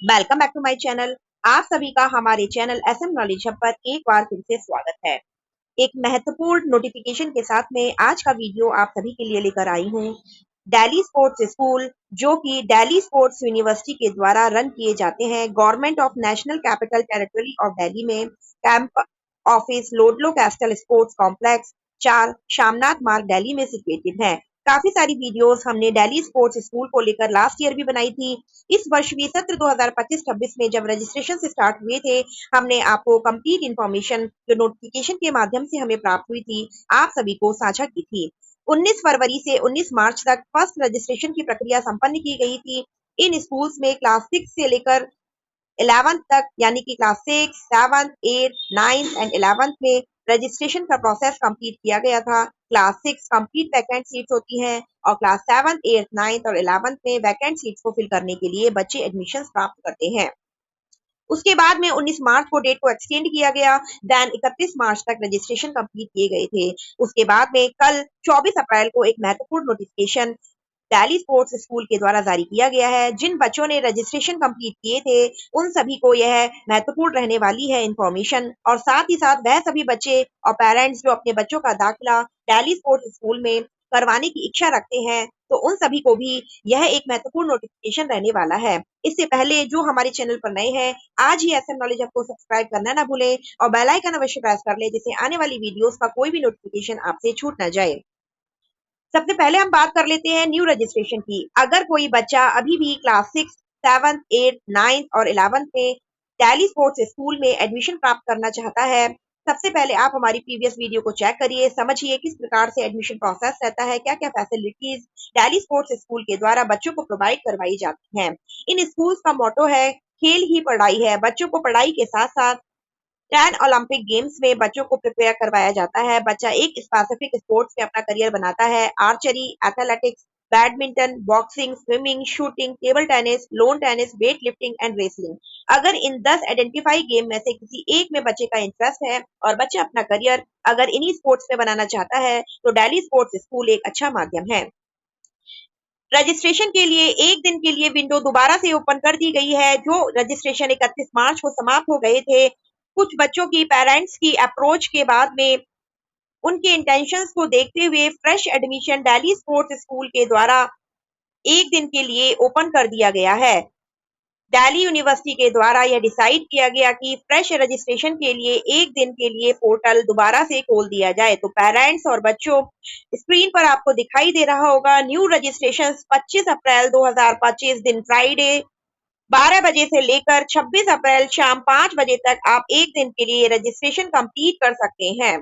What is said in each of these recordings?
Welcome back to my channel. आप सभी का हमारे चैनल एसएम नॉलेज हब पर एक बार फिर से स्वागत है। एक महत्वपूर्ण नोटिफिकेशन के साथ में आज का वीडियो आप सभी के लिए लेकर आई हूँ। दिल्ली स्पोर्ट्स स्कूल जो कि दिल्ली स्पोर्ट्स यूनिवर्सिटी के द्वारा रन किए जाते हैं, government of National Capital Territory of Delhi में camp office Ludlow Castle sports complex 4 Shamnath Marg Delhi में सिचुएटेड है। काफी सारी वीडियोस हमने दिल्ली स्पोर्ट्स स्कूल को लेकर लास्ट ईयर भी बनाई थी। इस वर्ष भी सत्र 2025-26 में जब रजिस्ट्रेशन से स्टार्ट हुए थे, हमने आपको कंप्लीट इंफॉर्मेशन जो नोटिफिकेशन के माध्यम से हमें प्राप्त हुई थी, आप सभी को साझा की थी। 19 फरवरी से 19 मार्च तक फर्स्ट रजिस्ट्रेशन की प्रक्रिया संपन्न की गई थी। इन स्कूल्स में क्लास 6 से लेकर 11th तक यानी कि class 6, 7th, 8th, 9th and 11th में रजिस्ट्रेशन का प्रोसेस कंप्लीट किया गया था। क्लास 6 कंप्लीट वैकेंट सीट्स होती हैं और क्लास 7th, 8th, 9th और 11th में वैकेंट सीट्स को फिल करने के लिए बच्चे एडमिशंस प्राप्त करते हैं। उसके बाद में 19 मार्च को डेट को एक्सटेंड किया गया। देन 31 मार्च तक रजिस्ट्रेशन कंप्लीट किए गए थे। उसके बाद में कल 24 अप्रैल को एक महत्वपूर्ण नोटिफिकेशन दिल्ली स्पोर्ट्स स्कूल के द्वारा जारी किया गया है। जिन बच्चों ने रजिस्ट्रेशन कंप्लीट किए थे उन सभी को यह महत्वपूर्ण रहने वाली है इंफॉर्मेशन, और साथ ही साथ वह सभी बच्चे और पेरेंट्स जो अपने बच्चों का दाखिला दिल्ली स्पोर्ट्स स्कूल में करवाने की इच्छा रखते हैं, तो उन सभी को भी यह एक महत्वपूर्ण नोटिफिकेशन रहने वाला है। इससे पहले जो हमारे चैनल पर नए हैं, आज ही एसएम नॉलेज हब को सब्सक्राइब करना ना भूलें और बेल आइकन अवश्य प्रेस कर लें, जिससे आने वाली वीडियोस का कोई भी नोटिफिकेशन आपसे छूट ना जाए। सबसे पहले हम बात कर लेते हैं न्यू रजिस्ट्रेशन की। अगर कोई बच्चा अभी भी क्लास 6, 7th, 8th, 9th और 11th में दिल्ली स्पोर्ट्स स्कूल में एडमिशन प्राप्त करना चाहता है, सबसे पहले आप हमारी प्रीवियस वीडियो को चेक करिए, समझिए किस प्रकार से एडमिशन प्रोसेस रहता है, क्या क्या फैसिलिटीज दिल्ली स्पोर्ट्स स्कूल के द्वारा बच्चों को प्रोवाइड करवाई जाती हैं। इन स्कूल्स का मोटो है खेल ही पढ़ाई है। बच्चों को पढ़ाई के साथ साथ 10 ओलंपिक गेम्स में बच्चों को प्रिपेयर करवाया जाता है। बच्चा एक स्पेसिफिक स्पोर्ट्स में अपना करियर बनाता है। Archery, athletics, badminton, boxing, swimming, shooting, table tennis, loan tennis, weight lifting and wrestling. अगर इन 10 आइडेंटिफाई गेम में से किसी एक में बच्चे का इंटरेस्ट है और बच्चा अपना करियर अगर इन्हीं स्पोर्ट्स में बनाना चाहता है, तो दिल्ली स्पोर्ट्स स्कूल एक अच्छा माध्यम है। रजिस्ट्रेशन के लिए एक दिन के लिए विंडो दोबारा से ओपन कर दी गई है। जो रजिस्ट्रेशन 31 मार्च को समाप्त हो गए थे, कुछ बच्चों की पेरेंट्स की अप्रोच के बाद में उनके इंटेंशंस को देखते हुए fresh admission Delhi sports school के द्वारा एक दिन के लिए ओपन कर दिया गया है। दिल्ली यूनिवर्सिटी के द्वारा यह डिसाइड किया गया कि फ्रेश रजिस्ट्रेशन के लिए एक दिन के लिए पोर्टल दोबारा से खोल दिया जाए। तो पेरेंट्स और बच्चों, स्क्रीन पर आपको दिखाई दे रहा होगा न्यू रजिस्ट्रेशन 25 अप्रैल 2025 दिन फ्राइडे 12 बजे से लेकर 26 अप्रैल शाम 5 बजे तक आप एक दिन के लिए रजिस्ट्रेशन कंप्लीट कर सकते हैं।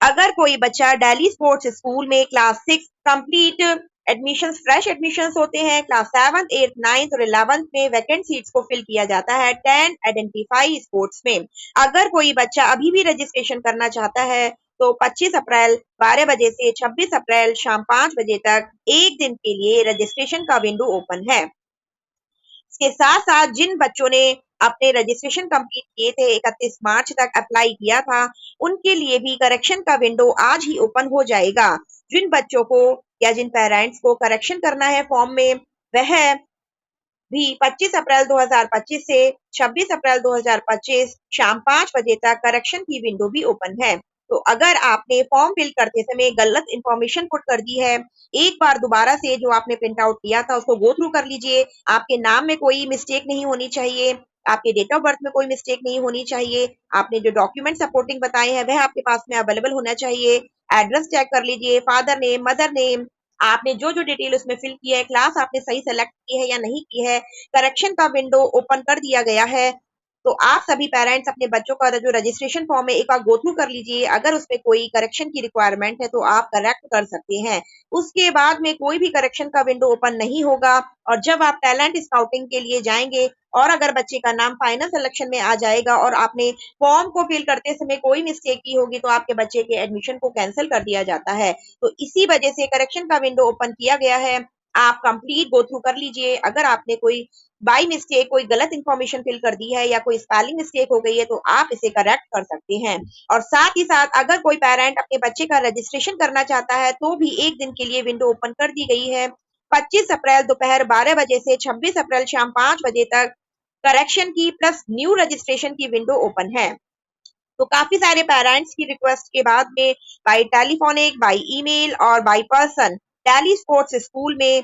अगर कोई बच्चा दिल्ली स्पोर्ट्स स्कूल में class 6 complete admission fresh admissions होते हैं, क्लास 7th, 8th, 9th और 11th में वैकेंट सीट्स को फिल किया जाता है 10 आइडेंटिफाई स्पोर्ट्स में। अगर कोई बच्चा अभी भी रजिस्ट्रेशन करना चाहता है, तो 25 अप्रैल 12 बजे से 26 अप्रैल शाम 5 बजे तक एक दिन के लिए रजिस्ट्रेशन का विंडो ओपन है। इसके साथ साथ जिन बच्चों ने अपने रजिस्ट्रेशन कंप्लीट किए थे, 31 मार्च तक अप्लाई किया था, उनके लिए भी करेक्शन का विंडो आज ही ओपन हो जाएगा। जिन बच्चों को या जिन पेरेंट्स को करेक्शन करना है फॉर्म में, वह भी 25 अप्रैल 2025 से 26 अप्रैल 2025 शाम 5 बजे तक करेक्शन की विंडो भी ओपन है। तो अगर आपने फॉर्म फिल करते समय गलत इंफॉर्मेशन पुट कर दी है, एक बार दोबारा से जो आपने प्रिंट आउट किया था उसको गो थ्रू कर लीजिए। आपके नाम में कोई मिस्टेक नहीं होनी चाहिए, आपके डेट ऑफ बर्थ में कोई मिस्टेक नहीं होनी चाहिए, आपने जो डॉक्यूमेंट सपोर्टिंग बताए हैं वह आपके पास में अवेलेबल होना चाहिए। एड्रेस चेक कर लीजिए, फादर नेम, मदर नेम, आपने जो जो डिटेल उसमें फिल की है, क्लास आपने सही सेलेक्ट की है या नहीं की है, करेक्शन का विंडो ओपन कर दिया गया है। तो आप सभी पेरेंट्स अपने बच्चों का जो रजिस्ट्रेशन फॉर्म है एक बार गो थ्रू कर लीजिए। अगर उसमें कोई करेक्शन की रिक्वायरमेंट है तो आप करेक्ट कर सकते हैं। उसके बाद में कोई भी करेक्शन का विंडो ओपन नहीं होगा, और जब आप टैलेंट स्काउटिंग के लिए जाएंगे और अगर बच्चे का नाम फाइनल सिलेक्शन में आ जाएगा और आपने फॉर्म को फिल करते समय कोई मिस्टेक की होगी, तो आपके बच्चे के एडमिशन को कैंसिल कर दिया जाता है। तो इसी वजह से करेक्शन का विंडो ओपन किया गया है। आप कंप्लीट गो थ्रू कर लीजिए। अगर आपने कोई बाई मिस्टेक कोई गलत इंफॉर्मेशन फिल कर दी है या कोई स्पेलिंग मिस्टेक हो गई है, तो आप इसे करेक्ट कर सकते हैं। और साथ ही साथ अगर कोई पेरेंट अपने बच्चे का रजिस्ट्रेशन करना चाहता है, तो भी एक दिन के लिए विंडो ओपन कर दी गई है 25 अप्रैल दोपहर 12 बजे से 26 अप्रैल शाम 5 बजे तक करेक्शन की प्लस न्यू रजिस्ट्रेशन की विंडो ओपन है। तो काफी सारे पेरेंट्स की रिक्वेस्ट के बाद में बाय टेलीफोनिक, बाय ईमेल और by person Delhi sports school में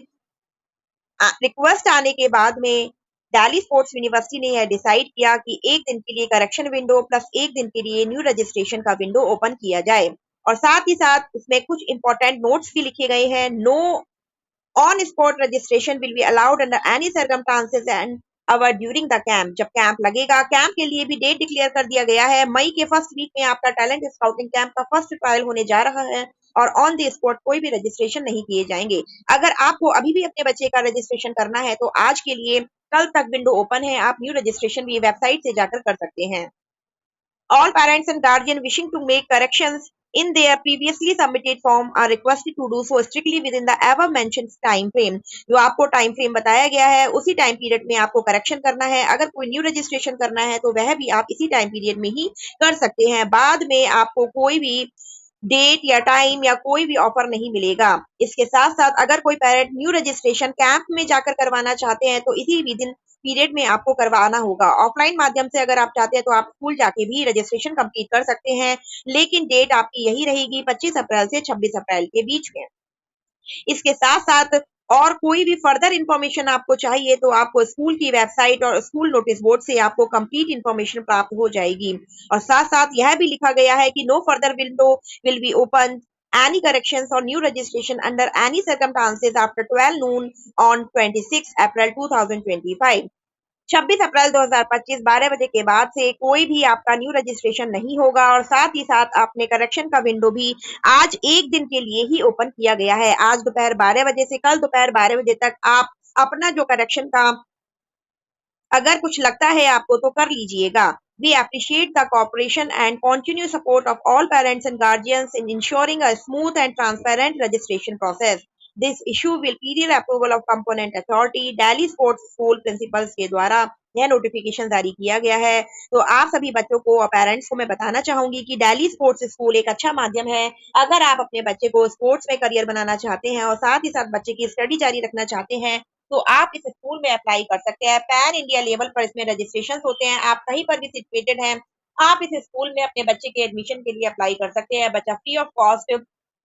रिक्वेस्ट आने के बाद में दिल्ली स्पोर्ट्स यूनिवर्सिटी ने यह डिसाइड किया कि एक दिन के लिए करेक्शन विंडो प्लस एक दिन के लिए न्यू रजिस्ट्रेशन का विंडो ओपन किया जाए। और साथ ही साथ इसमें कुछ इंपॉर्टेंट नोट्स भी लिखे गए हैं। Know on spot registration will be allowed under any circumstances and our during the camp. जब कैंप लगेगा, कैंप के लिए भी डेट डिक्लेयर कर दिया गया है। मई के फर्स्ट वीक में आपका टैलेंट स्काउटिंग कैंप का फर्स्ट ट्रायल होने जा रहा है और ऑन द स्पॉट कोई भी रजिस्ट्रेशन नहीं किए जाएंगे। अगर आपको अभी भी अपने बच्चे का रजिस्ट्रेशन करना है तो आज के लिए कल तक विंडो ओपन है। आप न्यू रजिस्ट्रेशन भी वेबसाइट से जाकर कर सकते हैं। All parents and guardians wishing to make corrections in their previously submitted form are requested to do so strictly within the above mentioned time frame। जो आपको टाइम फ्रेम बताया गया है उसी टाइम पीरियड में आपको करेक्शन करना है। अगर कोई न्यू रजिस्ट्रेशन करना है तो वह भी आप इसी टाइम पीरियड में ही कर सकते हैं। बाद में आपको कोई भी डेट या टाइम या कोई भी ऑफर नहीं मिलेगा। इसके साथ साथ अगर कोई पेरेंट न्यू रजिस्ट्रेशन कैंप में जाकर करवाना चाहते हैं तो इसी विदिन पीरियड में आपको करवाना होगा। ऑफलाइन माध्यम से अगर आप चाहते हैं तो आप स्कूल जाके भी रजिस्ट्रेशन कंप्लीट कर सकते हैं, लेकिन डेट आपकी यही रहेगी 25 अप्रैल से 26 अप्रैल के बीच में। इसके साथ साथ और कोई भी फर्दर इंफॉर्मेशन आपको चाहिए तो आपको स्कूल की वेबसाइट और स्कूल नोटिस बोर्ड से आपको कंप्लीट इंफॉर्मेशन प्राप्त हो जाएगी। और साथ साथ यह भी लिखा गया है कि no further window will be open any corrections or new registration under any circumstances after 12 noon on 26 April 2025। 26 अप्रैल 2025 12 बजे के बाद से कोई भी आपका न्यू रजिस्ट्रेशन नहीं होगा। और साथ ही साथ आपने करेक्शन का विंडो भी आज एक दिन के लिए ही ओपन किया गया है। आज दोपहर 12 बजे से कल दोपहर 12 बजे तक आप अपना जो करेक्शन का अगर कुछ लगता है आपको तो कर लीजिएगा। We appreciate the cooperation and continued support of all parents and guardians in ensuring a smooth and transparent registration process. This issue will period approval of component authority, Delhi Sports School principals के द्वारा यह notification जारी किया गया है। तो आप सभी बच्चों को और पेरेंट्स को मैं बताना चाहूंगी कि दिल्ली स्पोर्ट्स स्कूल एक अच्छा माध्यम है। अगर आप अपने बच्चे को स्पोर्ट्स में करियर बनाना चाहते हैं और साथ ही साथ बच्चे की स्टडी जारी रखना चाहते हैं तो आप इस स्कूल में अप्लाई कर सकते हैं। पैन इंडिया लेवल पर इसमें रजिस्ट्रेशन होते हैं। आप कहीं पर भी सिचुएटेड हैं, आप इस स्कूल में अपने बच्चे के एडमिशन के लिए अप्लाई कर सकते हैं। बच्चा free of cost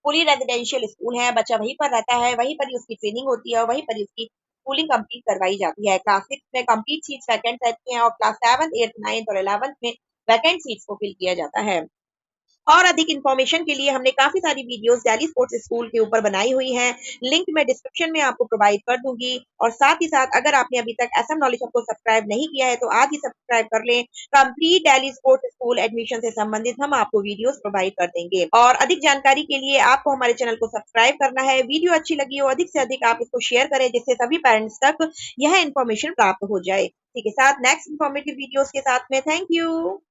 fully residential school है। बच्चा वहीं पर रहता है, वहीं पर ही उसकी ट्रेनिंग होती है और वहीं पर ही उसकी स्कूलिंग कंप्लीट करवाई जाती है। क्लास 6 में कंप्लीट सीट्स वैकेंट रहती हैं और क्लास 7, 8, 9 और 11 में वैकेंट सीट्स को फिल किया जाता है। और अधिक इंफॉर्मेशन के लिए हमने काफी सारी वीडियोस दिल्ली स्पोर्ट्स स्कूल के ऊपर बनाई हुई हैं। लिंक मैं डिस्क्रिप्शन में आपको प्रोवाइड कर दूंगी। और साथ ही साथ अगर आपने अभी तक एसएम नॉलेज हब को सब्सक्राइब नहीं किया है तो आज ही सब्सक्राइब कर लें। Complete Delhi sports school admission से संबंधित हम आपको वीडियोस प्रोवाइड कर देंगे। और अधिक जानकारी के लिए आपको हमारे चैनल को सब्सक्राइब करना है। वीडियो अच्छी लगी हो अधिक से अधिक आप इसको शेयर करें जिससे सभी पेरेंट्स तक यह इन्फॉर्मेशन प्राप्त हो जाए। ठीक है, साथ नेक्स्ट इन्फॉर्मेटिव वीडियोस के साथ में थैंक यू।